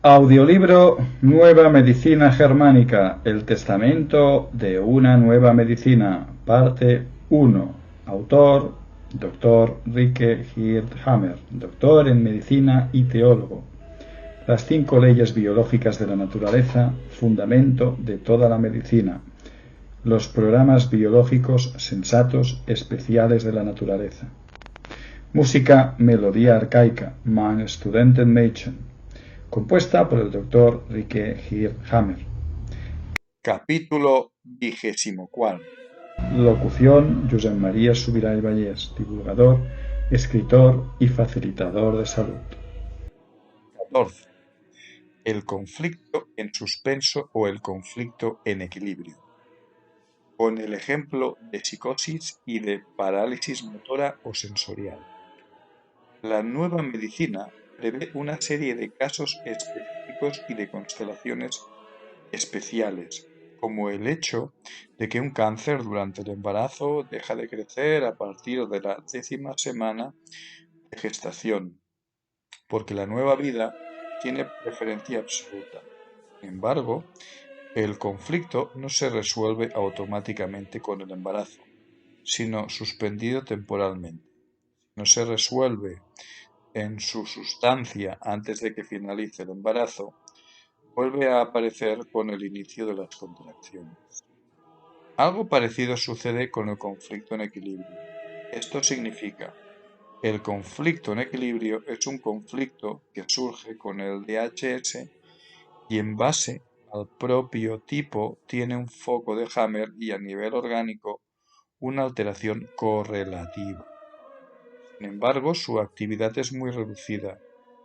Audiolibro Nueva Medicina Germánica, el testamento de una nueva medicina, parte 1. Autor, Dr. Rike Hirdhammer, doctor en medicina y teólogo. Las 5 leyes biológicas de la naturaleza, fundamento de toda la medicina. Los programas biológicos sensatos especiales de la naturaleza. Música Melodía arcaica, Mein Studentenmädchen, compuesta por el Dr. Rike Hirdhammer. Capítulo 24. Locución Josep María Subirà i Vallès, divulgador, escritor y facilitador de salud. 14. El conflicto en suspenso o el conflicto en equilibrio. Con el ejemplo de psicosis y de parálisis motora o sensorial. La nueva medicina prevé una serie de casos específicos y de constelaciones especiales, como el hecho de que un cáncer durante el embarazo deja de crecer a partir de la 10ª semana de gestación, porque la nueva vida tiene preferencia absoluta. Sin embargo, el conflicto no se resuelve automáticamente con el embarazo, sino suspendido temporalmente. Si no se resuelve en su sustancia antes de que finalice el embarazo, vuelve a aparecer con el inicio de las contracciones. Algo parecido sucede con el conflicto en equilibrio. Esto significa: el conflicto en equilibrio es un conflicto que surge con el DHS y en base al propio tipo tiene un foco de Hammer y a nivel orgánico una alteración correlativa. Sin embargo, su actividad es muy reducida,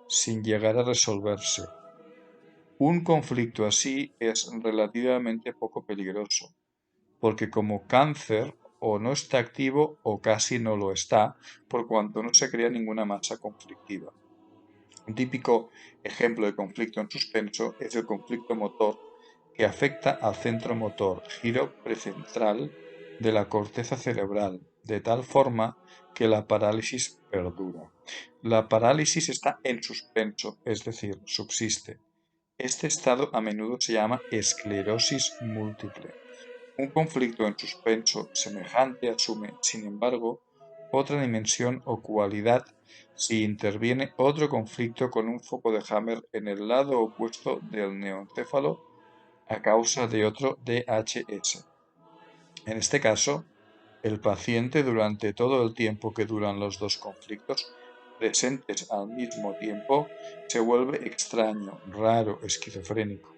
sin llegar a resolverse. Un conflicto así es relativamente poco peligroso, porque como cáncer o no está activo o casi no lo está, por cuanto no se crea ninguna masa conflictiva. Un típico ejemplo de conflicto en suspenso es el conflicto motor, que afecta al centro motor, giro precentral de la corteza cerebral, de tal forma que la parálisis perdura. La parálisis está en suspenso, es decir, subsiste. Este estado a menudo se llama esclerosis múltiple. Un conflicto en suspenso semejante asume, sin embargo, otra dimensión o cualidad si interviene otro conflicto con un foco de Hammer en el lado opuesto del neoencéfalo a causa de otro DHS. En este caso, el paciente durante todo el tiempo que duran los dos conflictos presentes al mismo tiempo se vuelve extraño, raro, esquizofrénico.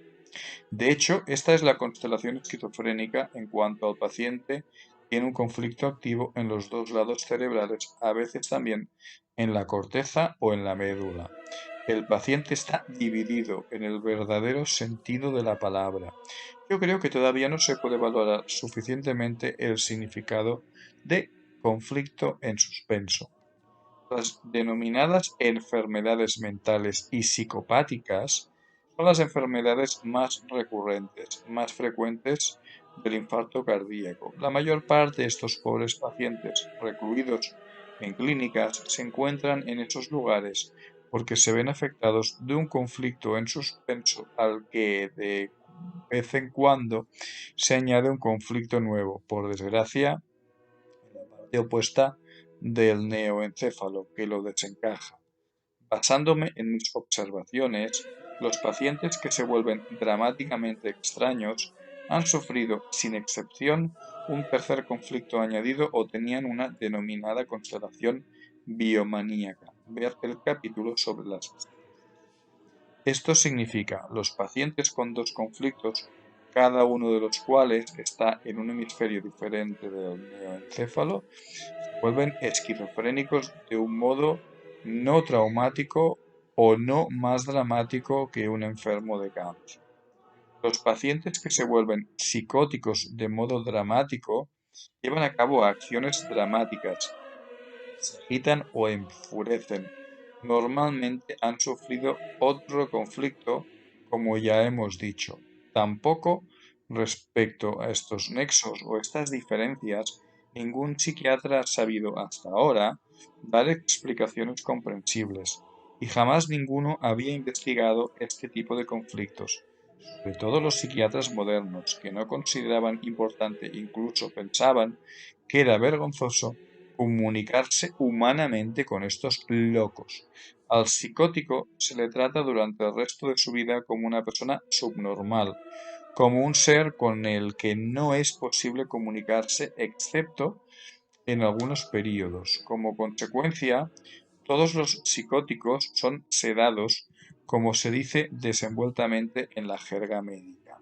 De hecho, esta es la constelación esquizofrénica en cuanto al paciente tiene un conflicto activo en los dos lados cerebrales, a veces también en la corteza o en la médula. El paciente está dividido en el verdadero sentido de la palabra. Yo creo que todavía no se puede valorar suficientemente el significado de conflicto en suspenso. Las denominadas enfermedades mentales y psicopáticas son las enfermedades más recurrentes, más frecuentes del infarto cardíaco. La mayor parte de estos pobres pacientes recluidos en clínicas se encuentran en esos lugares porque se ven afectados de un conflicto en suspenso al que de vez en cuando se añade un conflicto nuevo, por desgracia, en la parte opuesta del neoencéfalo que lo desencaja. Basándome en mis observaciones, los pacientes que se vuelven dramáticamente extraños han sufrido, sin excepción, un tercer conflicto añadido o tenían una denominada constelación biomaníaca. Ver el capítulo sobre las psicosis. Esto significa los pacientes con dos conflictos, cada uno de los cuales está en un hemisferio diferente del neoencéfalo, se vuelven esquizofrénicos de un modo no traumático o no más dramático que un enfermo de cáncer. Los pacientes que se vuelven psicóticos de modo dramático llevan a cabo acciones dramáticas, se agitan o enfurecen. Normalmente han sufrido otro conflicto, como ya hemos dicho. Tampoco, respecto a estos nexos o estas diferencias, ningún psiquiatra ha sabido hasta ahora dar explicaciones comprensibles. y jamás ninguno había investigado este tipo de conflictos. Sobre todo los psiquiatras modernos, que no consideraban importante, incluso pensaban que era vergonzoso comunicarse humanamente con estos locos. Al psicótico se le trata durante el resto de su vida como una persona subnormal, como un ser con el que no es posible comunicarse excepto en algunos períodos. Como consecuencia, todos los psicóticos son sedados, como se dice desenvueltamente en la jerga médica.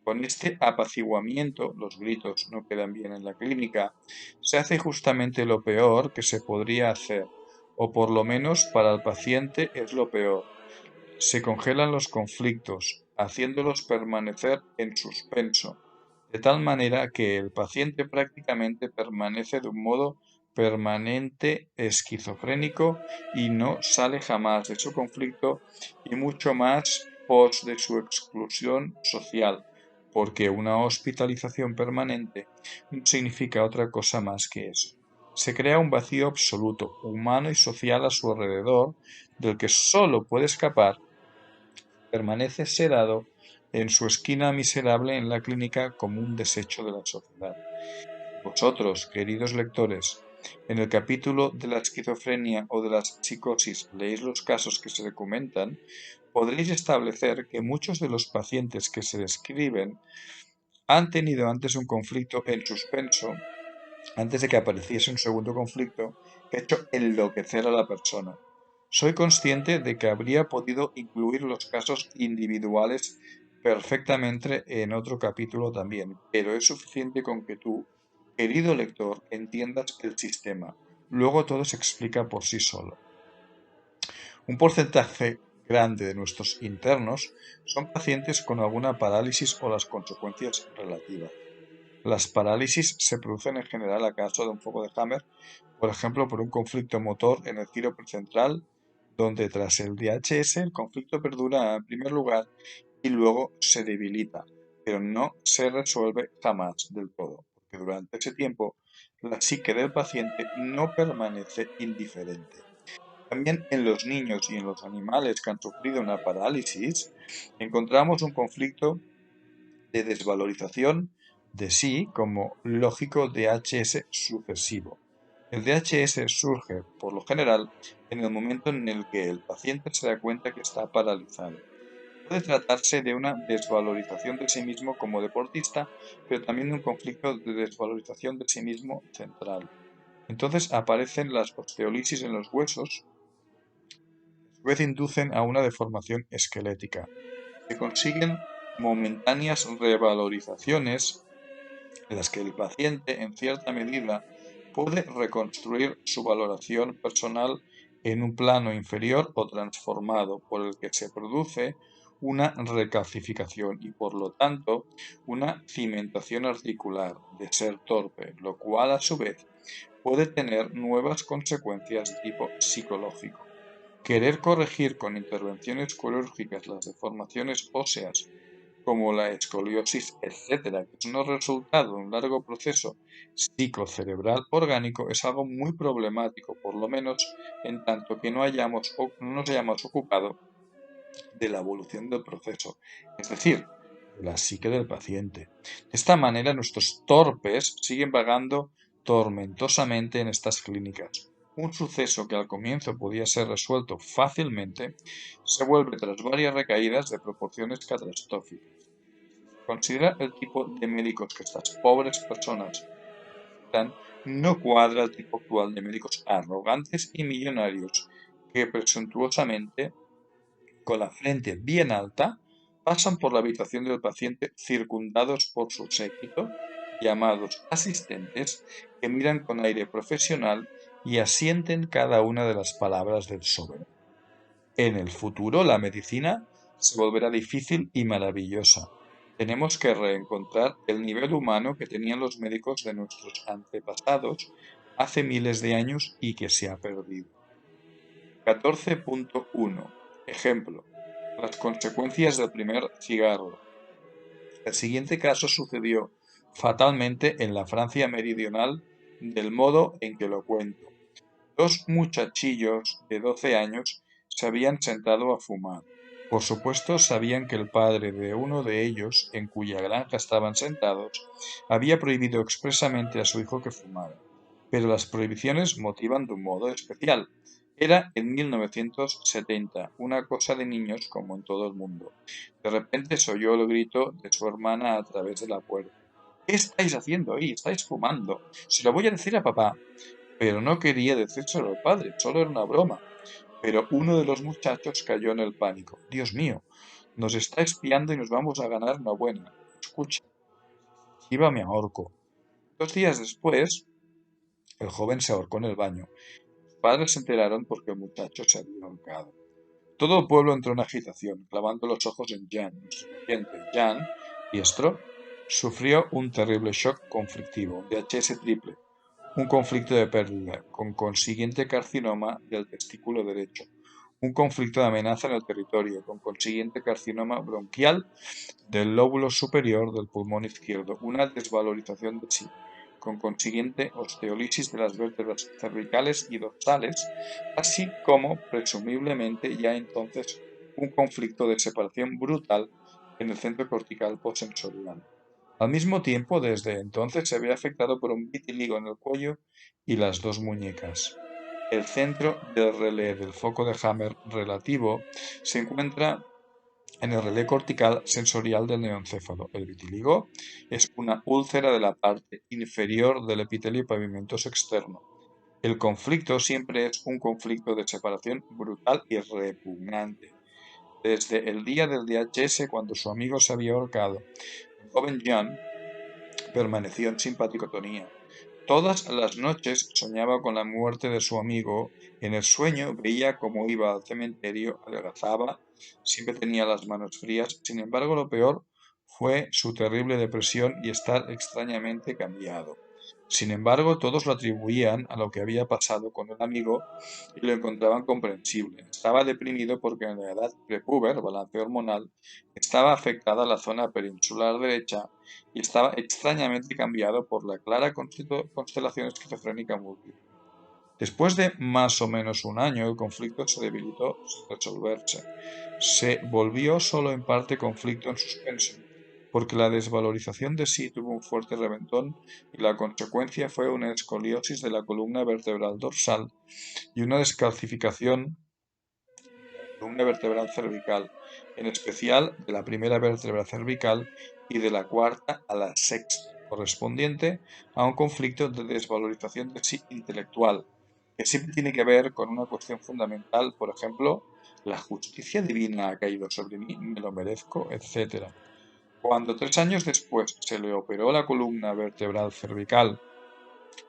Con este apaciguamiento, los gritos no quedan bien en la clínica, se hace justamente lo peor que se podría hacer, o por lo menos para el paciente es lo peor. Se congelan los conflictos, haciéndolos permanecer en suspenso, de tal manera que el paciente prácticamente permanece de un modo permanente esquizofrénico y no sale jamás de su conflicto y mucho más pos de su exclusión social, porque una hospitalización permanente no significa otra cosa más que eso. Se crea un vacío absoluto, humano y social a su alrededor, del que sólo puede escapar permanece sedado en su esquina miserable en la clínica como un desecho de la sociedad. Vosotros, queridos lectores, en el capítulo de la esquizofrenia o de las psicosis leéis los casos que se documentan, podréis establecer que muchos de los pacientes que se describen han tenido antes un conflicto en suspenso, antes de que apareciese un segundo conflicto que ha hecho enloquecer a la persona. Soy consciente de que habría podido incluir los casos individuales perfectamente en otro capítulo también, pero es suficiente con que tú, querido lector, entiendas el sistema. Luego todo se explica por sí solo. Un porcentaje grande de nuestros internos son pacientes con alguna parálisis o las consecuencias relativas. Las parálisis se producen en general a causa de un foco de Hammer, por ejemplo, por un conflicto motor en el giro central, donde tras el DHS el conflicto perdura en primer lugar y luego se debilita, pero no se resuelve jamás del todo, porque durante ese tiempo la psique del paciente no permanece indiferente. También en los niños y en los animales que han sufrido una parálisis encontramos un conflicto de desvalorización de sí como lógico DHS sucesivo. El DHS surge, por lo general, en el momento en el que el paciente se da cuenta que está paralizado. Puede tratarse de una desvalorización de sí mismo como deportista, pero también de un conflicto de desvalorización de sí mismo central. Entonces aparecen las osteolisis en los huesos, a su vez inducen a una deformación esquelética. Se consiguen momentáneas revalorizaciones en las que el paciente, en cierta medida, puede reconstruir su valoración personal en un plano inferior o transformado, por el que se produce una recalcificación y, por lo tanto, una cimentación articular de ser torpe, lo cual, a su vez, puede tener nuevas consecuencias de tipo psicológico. Querer corregir con intervenciones quirúrgicas las deformaciones óseas como la escoliosis, etcétera, que es un resultado de un largo proceso psicocerebral orgánico, es algo muy problemático, por lo menos en tanto que no nos hayamos ocupado de la evolución del proceso, es decir, de la psique del paciente. De esta manera, nuestros torpes siguen vagando tormentosamente en estas clínicas. Un suceso que al comienzo podía ser resuelto fácilmente se vuelve tras varias recaídas de proporciones catastróficas. Considera el tipo de médicos que estas pobres personas necesitan, no cuadra el tipo actual de médicos arrogantes y millonarios que presuntuosamente, con la frente bien alta, pasan por la habitación del paciente circundados por su séquito, llamados asistentes, que miran con aire profesional y asienten cada una de las palabras del soberano. En el futuro la medicina se volverá difícil y maravillosa. Tenemos que reencontrar el nivel humano que tenían los médicos de nuestros antepasados hace miles de años y que se ha perdido. 14.1. Ejemplo. Las consecuencias del primer cigarro. El siguiente caso sucedió fatalmente en la Francia meridional del modo en que lo cuento. Dos muchachillos de 12 años se habían sentado a fumar. Por supuesto, sabían que el padre de uno de ellos, en cuya granja estaban sentados, había prohibido expresamente a su hijo que fumara. Pero las prohibiciones motivan de un modo especial. Era en 1970, una cosa de niños como en todo el mundo. De repente se oyó el grito de su hermana a través de la puerta. ¿Qué estáis haciendo ahí? Estáis fumando. Se lo voy a decir a papá. Pero no quería decírselo al padre, solo era una broma. Pero uno de los muchachos cayó en el pánico. Dios mío, nos está espiando y nos vamos a ganar una buena. Escucha, iba me ahorco. 2 días después, el joven se ahorcó en el baño. Sus padres se enteraron porque el muchacho se había ahorcado. Todo el pueblo entró en agitación, clavando los ojos en Jan. Nuestro paciente, Jan Diestro, sufrió un terrible shock conflictivo, un DHS triple, un conflicto de pérdida, con consiguiente carcinoma del testículo derecho, un conflicto de amenaza en el territorio, con consiguiente carcinoma bronquial del lóbulo superior del pulmón izquierdo, una desvalorización de sí, con consiguiente osteolisis de las vértebras cervicales y dorsales, así como, presumiblemente ya entonces, un conflicto de separación brutal en el centro cortical postsensorial. Al mismo tiempo, desde entonces se ve afectado por un vitiligo en el cuello y las dos muñecas. El centro del relé del foco de Hammer relativo se encuentra en el relé cortical sensorial del neoencéfalo. El vitíligo es una úlcera de la parte inferior del epitelio pavimentoso externo. El conflicto siempre es un conflicto de separación brutal y repugnante. Desde el día del DHS, cuando su amigo se había ahorcado, el joven John permaneció en simpaticotonía. Todas las noches soñaba con la muerte de su amigo. En el sueño veía cómo iba al cementerio, adelgazaba, siempre tenía las manos frías. Sin embargo, lo peor fue su terrible depresión y estar extrañamente cambiado. Sin embargo, todos lo atribuían a lo que había pasado con el amigo y lo encontraban comprensible. Estaba deprimido porque en la edad prepuber, balance hormonal, estaba afectada la zona peninsular derecha y estaba extrañamente cambiado por la clara constelación esquizofrénica múltiple. Después de más o menos un año, el conflicto se debilitó sin resolverse. Se volvió solo en parte conflicto en suspenso, porque la desvalorización de sí tuvo un fuerte reventón y la consecuencia fue una escoliosis de la columna vertebral dorsal y una descalcificación de la columna vertebral cervical, en especial de la primera vértebra cervical y de la cuarta a la sexta, correspondiente a un conflicto de desvalorización de sí intelectual, que siempre tiene que ver con una cuestión fundamental, por ejemplo, la justicia divina ha caído sobre mí, me lo merezco, etc. Cuando 3 años después se le operó la columna vertebral cervical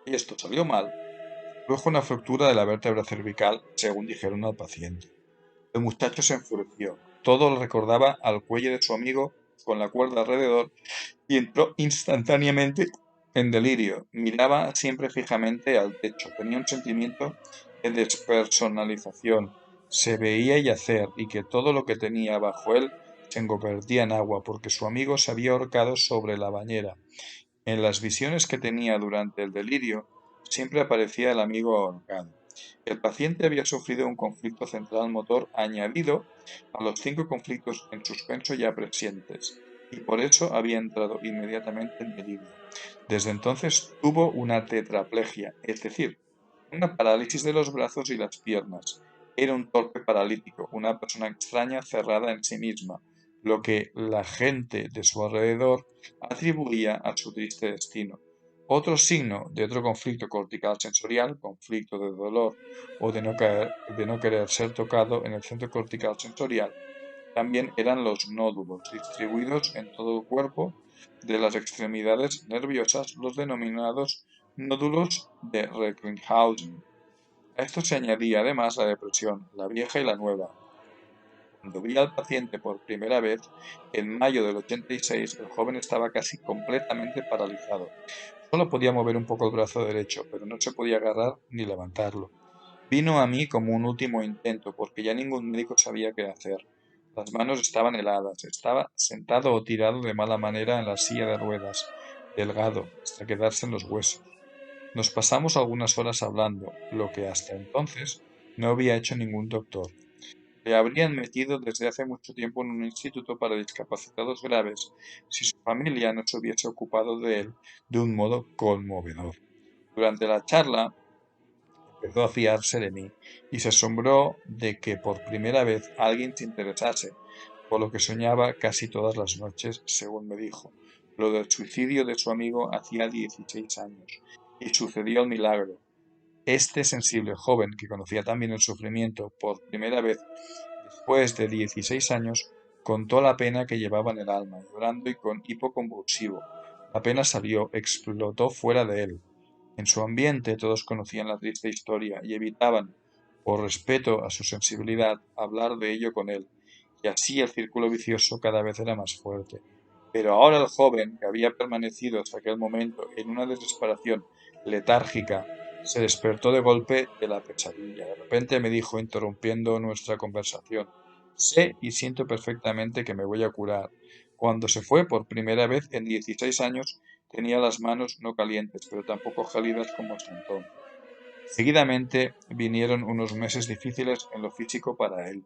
y esto salió mal, produjo una fractura de la vértebra cervical, según dijeron al paciente. El muchacho se enfureció. Todo lo recordaba al cuello de su amigo con la cuerda alrededor y entró instantáneamente en delirio. Miraba siempre fijamente al techo. Tenía un sentimiento de despersonalización. Se veía yacer y que todo lo que tenía bajo él se convertía en agua porque su amigo se había ahorcado sobre la bañera. En las visiones que tenía durante el delirio siempre aparecía el amigo ahorcado. El paciente había sufrido un conflicto central motor añadido a los 5 conflictos en suspenso ya presentes, y por eso había entrado inmediatamente en delirio. Desde entonces tuvo una tetraplegia, es decir, una parálisis de los brazos y las piernas. Era un torpe paralítico, una persona extraña cerrada en sí misma, lo que la gente de su alrededor atribuía a su triste destino. Otro signo de otro conflicto cortical sensorial, conflicto de dolor o de no querer ser tocado en el centro cortical sensorial, también eran los nódulos, distribuidos en todo el cuerpo de las extremidades nerviosas, los denominados nódulos de Recklinghausen. A esto se añadía además la depresión, la vieja y la nueva. Cuando vi al paciente por primera vez, en mayo del 86, el joven estaba casi completamente paralizado. Solo podía mover un poco el brazo derecho, pero no se podía agarrar ni levantarlo. Vino a mí como un último intento, porque ya ningún médico sabía qué hacer. Las manos estaban heladas, estaba sentado o tirado de mala manera en la silla de ruedas, delgado, hasta quedarse en los huesos. Nos pasamos algunas horas hablando, lo que hasta entonces no había hecho ningún doctor. Le habrían metido desde hace mucho tiempo en un instituto para discapacitados graves si su familia no se hubiese ocupado de él de un modo conmovedor. Durante la charla empezó a fiarse de mí y se asombró de que por primera vez alguien se interesase por lo que soñaba casi todas las noches, según me dijo. Lo del suicidio de su amigo hacía 16 años y sucedió el milagro. Este sensible joven, que conocía también el sufrimiento por primera vez después de 16 años, contó la pena que llevaba en el alma, llorando y con hipo convulsivo. La pena salió, explotó fuera de él. En su ambiente todos conocían la triste historia y evitaban, por respeto a su sensibilidad, hablar de ello con él, y así el círculo vicioso cada vez era más fuerte. Pero ahora el joven, que había permanecido hasta aquel momento en una desesperación letárgica, se despertó de golpe de la pesadilla. De repente me dijo, interrumpiendo nuestra conversación: sé y siento perfectamente que me voy a curar. Cuando se fue por primera vez en 16 años, tenía las manos no calientes, pero tampoco gélidas como hasta entonces. Seguidamente vinieron unos meses difíciles en lo físico para él.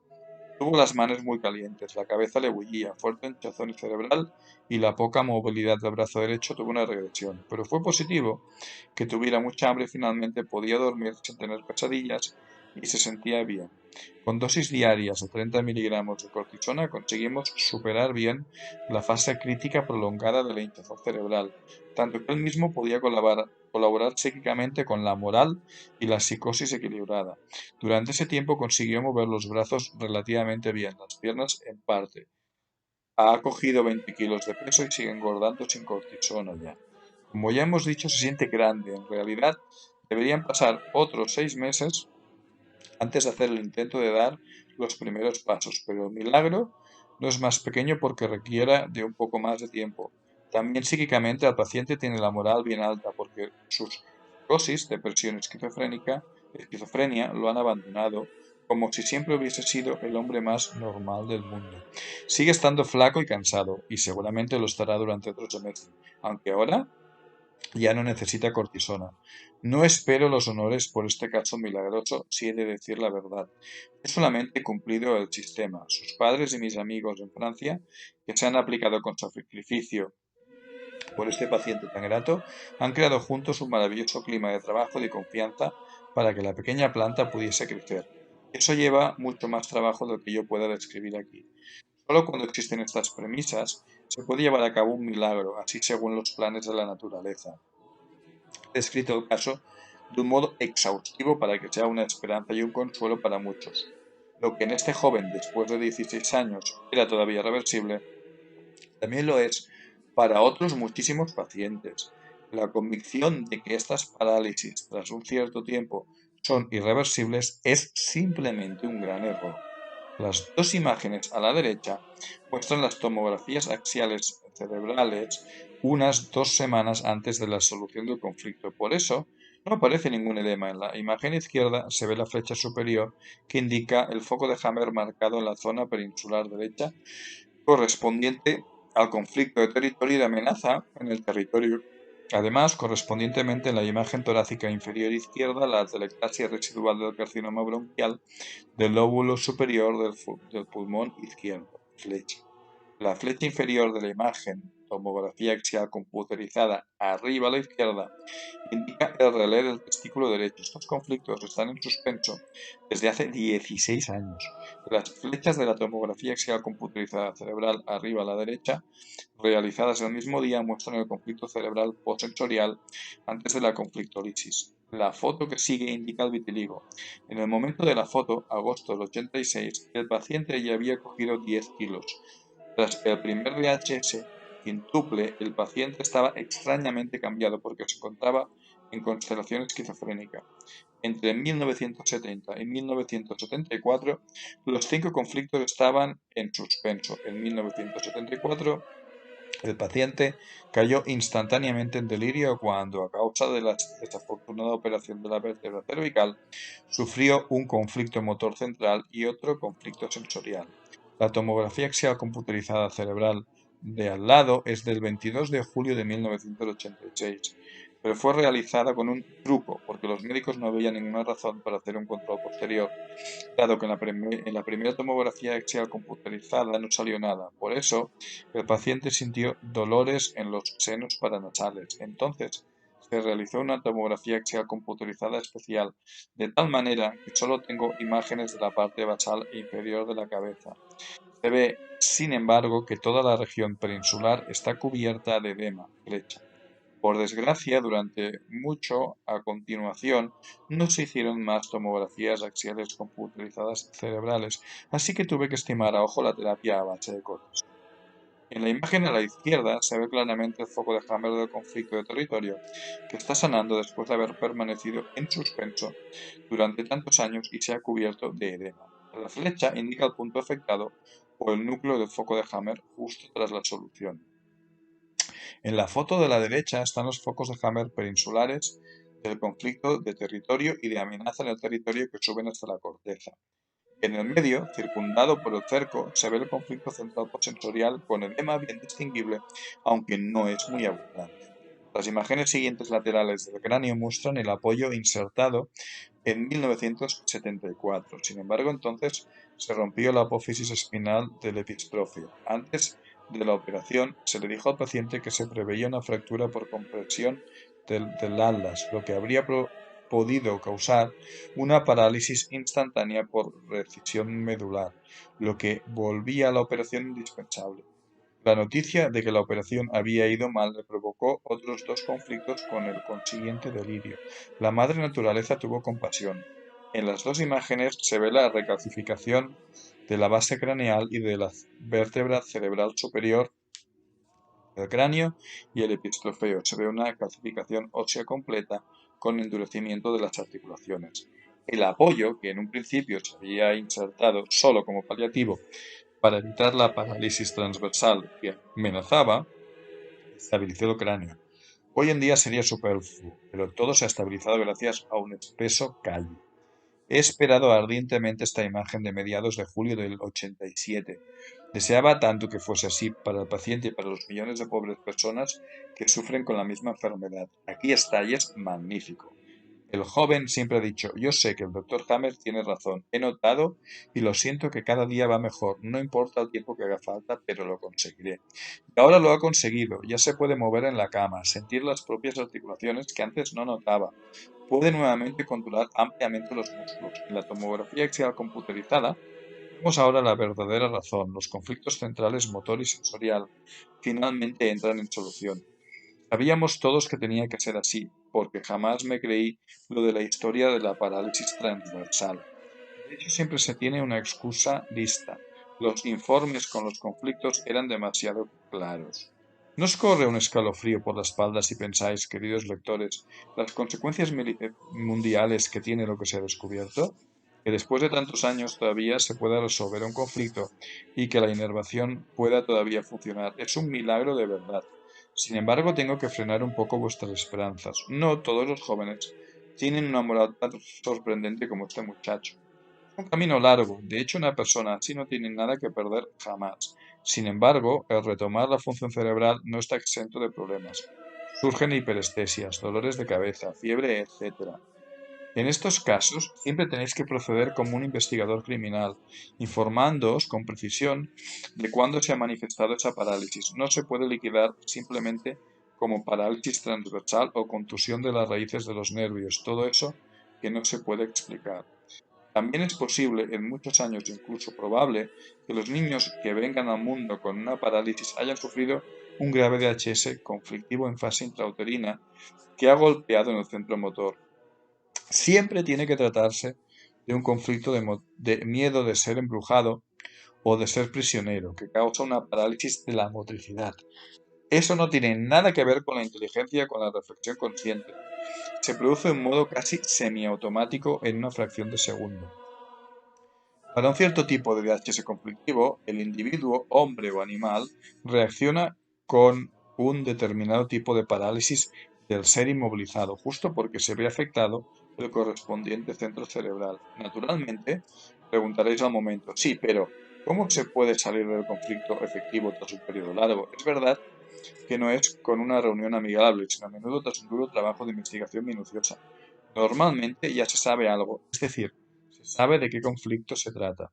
Tuvo las manos muy calientes, la cabeza le bullía, fuerte hinchazón cerebral y la poca movilidad del brazo derecho tuvo una regresión. Pero fue positivo que tuviera mucha hambre y finalmente podía dormir sin tener pesadillas y se sentía bien. Con dosis diarias de 30 miligramos de cortisona conseguimos superar bien la fase crítica prolongada de la hinchazón cerebral, tanto que él mismo podía colaborar psíquicamente con la moral y la psicosis equilibrada. Durante ese tiempo consiguió mover los brazos relativamente bien, las piernas en parte. Ha cogido 20 kilos de peso y sigue engordando sin cortisona ya. Como ya hemos dicho, se siente grande. En realidad, deberían pasar otros 6 meses antes de hacer el intento de dar los primeros pasos, pero el milagro no es más pequeño porque requiera de un poco más de tiempo. También psíquicamente el paciente tiene la moral bien alta porque sus psicosis, depresión esquizofrenia lo han abandonado como si siempre hubiese sido el hombre más normal del mundo. Sigue estando flaco y cansado y seguramente lo estará durante otros meses, aunque ahora ya no necesita cortisona. No espero los honores por este caso milagroso, si he de decir la verdad. He solamente cumplido el sistema. Sus padres y mis amigos en Francia, que se han aplicado con sacrificio por este paciente tan grato, han creado juntos un maravilloso clima de trabajo y de confianza para que la pequeña planta pudiese crecer. Eso lleva mucho más trabajo del que yo pueda describir aquí. Solo cuando existen estas premisas se puede llevar a cabo un milagro, así según los planes de la naturaleza. He descrito el caso de un modo exhaustivo para que sea una esperanza y un consuelo para muchos. Lo que en este joven, después de 16 años, era todavía reversible, también lo es para otros muchísimos pacientes. La convicción de que estas parálisis, tras un cierto tiempo, son irreversibles es simplemente un gran error. Las dos imágenes a la derecha muestran las tomografías axiales cerebrales unas 2 semanas antes de la solución del conflicto. Por eso, no aparece ningún edema. En la imagen izquierda se ve la flecha superior que indica el foco de Hammer marcado en la zona peninsular derecha, correspondiente al conflicto de territorio y de amenaza en el territorio. Además, correspondientemente en la imagen torácica inferior izquierda, la atelectasia residual del carcinoma bronquial del lóbulo superior del pulmón izquierdo. Flecha. La flecha inferior de la imagen, tomografía axial computerizada arriba a la izquierda, indica el relé del testículo derecho. Estos conflictos están en suspenso desde hace 16 años. Las flechas de la tomografía axial computerizada cerebral arriba a la derecha, realizadas el mismo día, muestran el conflicto cerebral postsensorial antes de la conflictólisis. La foto que sigue indica el vitiligo. En el momento de la foto, agosto del 86, el paciente ya había cogido 10 kilos. Tras el primer VHS quíntuple, el paciente estaba extrañamente cambiado porque se encontraba en constelación esquizofrénica. Entre 1970 y 1974, los 5 conflictos estaban en suspenso. En 1974, el paciente cayó instantáneamente en delirio cuando, a causa de la desafortunada operación de la vértebra cervical, sufrió un conflicto motor central y otro conflicto sensorial. La tomografía axial computerizada cerebral de al lado es del 22 de julio de 1986, pero fue realizada con un truco, porque los médicos no veían ninguna razón para hacer un control posterior, dado que en la primera tomografía axial computerizada no salió nada. Por eso, el paciente sintió dolores en los senos paranasales. Entonces, se realizó una tomografía axial computerizada especial, de tal manera que solo tengo imágenes de la parte basal e inferior de la cabeza. Se ve, sin embargo, que toda la región peninsular está cubierta de edema, flecha. Por desgracia, durante mucho a continuación no se hicieron más tomografías axiales computarizadas cerebrales, así que tuve que estimar a ojo la terapia a base de cortes. En la imagen a la izquierda se ve claramente el foco de Hammer del conflicto de territorio, que está sanando después de haber permanecido en suspenso durante tantos años y se ha cubierto de edema. La flecha indica el punto afectado o el núcleo del foco de Hammer justo tras la solución. En la foto de la derecha están los focos de Hammer peninsulares del conflicto de territorio y de amenaza en el territorio que suben hasta la corteza. En el medio, circundado por el cerco, se ve el conflicto central posensorial con edema bien distinguible, aunque no es muy abundante. Las imágenes siguientes laterales del cráneo muestran el apoyo insertado en 1974. Sin embargo, entonces se rompió la apófisis espinal del epistrofio. Antes de la operación, se le dijo al paciente que se preveía una fractura por compresión del atlas, lo que habría podido causar una parálisis instantánea por recisión medular, lo que volvía la operación indispensable. La noticia de que la operación había ido mal le provocó otros dos conflictos con el consiguiente delirio. La madre naturaleza tuvo compasión. En las dos imágenes se ve la recalcificación de la base craneal y de la vértebra cerebral superior del cráneo y el epistrofeo. Se ve una calcificación ósea completa con endurecimiento de las articulaciones. El apoyo, que en un principio se había insertado solo como paliativo para evitar la parálisis transversal que amenazaba, estabilizó el cráneo. Hoy en día sería superfluo, pero todo se ha estabilizado gracias a un espeso callo. He esperado ardientemente esta imagen de mediados de julio del 87. Deseaba tanto que fuese así para el paciente y para los millones de pobres personas que sufren con la misma enfermedad. Aquí está y es magnífico. El joven siempre ha dicho, yo sé que el doctor Hammer tiene razón, he notado y lo siento que cada día va mejor, no importa el tiempo que haga falta, pero lo conseguiré. Y ahora lo ha conseguido, ya se puede mover en la cama, sentir las propias articulaciones que antes no notaba. Puede nuevamente controlar ampliamente los músculos. En la tomografía axial computerizada vemos ahora la verdadera razón, los conflictos centrales motor y sensorial finalmente entran en solución. Sabíamos todos que tenía que ser así, porque jamás me creí lo de la historia de la parálisis transversal. De hecho, siempre se tiene una excusa lista. Los informes con los conflictos eran demasiado claros. ¿No os corre un escalofrío por la espalda si pensáis, queridos lectores, las consecuencias mundiales que tiene lo que se ha descubierto? Que después de tantos años todavía se pueda resolver un conflicto y que la inervación pueda todavía funcionar. Es un milagro de verdad. Sin embargo, tengo que frenar un poco vuestras esperanzas. No todos los jóvenes tienen una moral tan sorprendente como este muchacho. Es un camino largo, de hecho una persona así no tiene nada que perder jamás. Sin embargo, el retomar la función cerebral no está exento de problemas. Surgen hiperestesias, dolores de cabeza, fiebre, etc. En estos casos, siempre tenéis que proceder como un investigador criminal, informándoos con precisión de cuándo se ha manifestado esa parálisis. No se puede liquidar simplemente como parálisis transversal o contusión de las raíces de los nervios, todo eso que no se puede explicar. También es posible, en muchos años incluso probable, que los niños que vengan al mundo con una parálisis hayan sufrido un grave DHS conflictivo en fase intrauterina que ha golpeado en el centro motor. Siempre tiene que tratarse de un conflicto de miedo de ser embrujado o de ser prisionero, que causa una parálisis de la motricidad. Eso no tiene nada que ver con la inteligencia o con la reflexión consciente. Se produce de un modo casi semiautomático en una fracción de segundo. Para un cierto tipo de DHS conflictivo, el individuo, hombre o animal, reacciona con un determinado tipo de parálisis del ser inmovilizado, justo porque se ve afectado el correspondiente centro cerebral. Naturalmente, preguntaréis al momento, sí, pero ¿cómo se puede salir del conflicto efectivo tras un periodo largo? Es verdad que no es con una reunión amigable, sino a menudo tras un duro trabajo de investigación minuciosa. Normalmente ya se sabe algo, es decir, se sabe de qué conflicto se trata.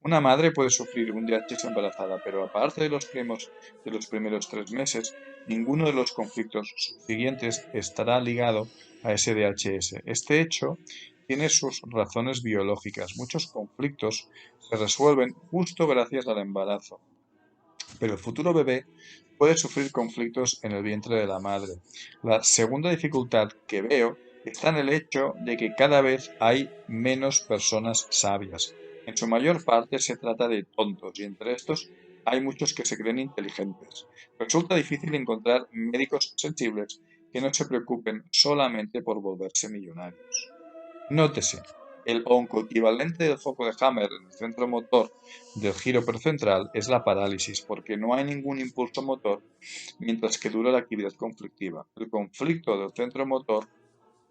Una madre puede sufrir un DHS embarazada, pero aparte de los primeros 3 meses, ninguno de los conflictos subsiguientes estará ligado a ese DHS. Este hecho tiene sus razones biológicas. Muchos conflictos se resuelven justo gracias al embarazo, pero el futuro bebé puede sufrir conflictos en el vientre de la madre. La segunda dificultad que veo está en el hecho de que cada vez hay menos personas sabias. En su mayor parte se trata de tontos y entre estos hay muchos que se creen inteligentes. Resulta difícil encontrar médicos sensibles que no se preocupen solamente por volverse millonarios. Nótese, el oncoequivalente del foco de Hammer en el centro motor del giro percentral es la parálisis, porque no hay ningún impulso motor mientras que dura la actividad conflictiva. El conflicto del centro motor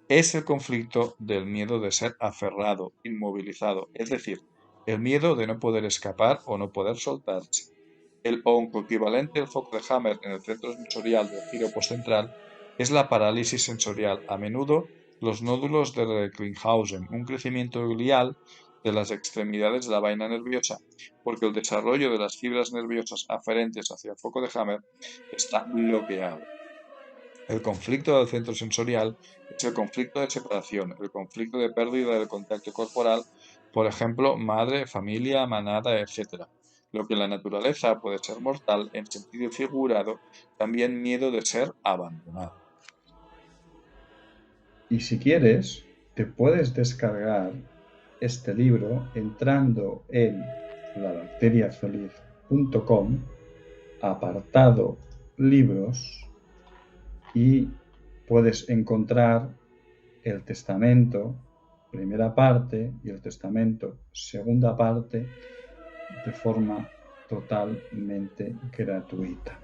es el conflicto del miedo de ser aferrado, inmovilizado, es decir, el miedo de no poder escapar o no poder soltarse. El oncoequivalente del foco de Hammer en el centro sensorial del giro postcentral es la parálisis sensorial, a menudo los nódulos de Recklinghausen, un crecimiento glial de las extremidades de la vaina nerviosa, porque el desarrollo de las fibras nerviosas aferentes hacia el foco de Hammer está bloqueado. El conflicto del centro sensorial es el conflicto de separación, el conflicto de pérdida del contacto corporal, por ejemplo, madre, familia, manada, etc. Lo que en la naturaleza puede ser mortal, en sentido figurado, también miedo de ser abandonado. Y si quieres, te puedes descargar este libro entrando en labacteriafeliz.com, apartado libros, y puedes encontrar el testamento primera parte y el testamento segunda parte de forma totalmente gratuita.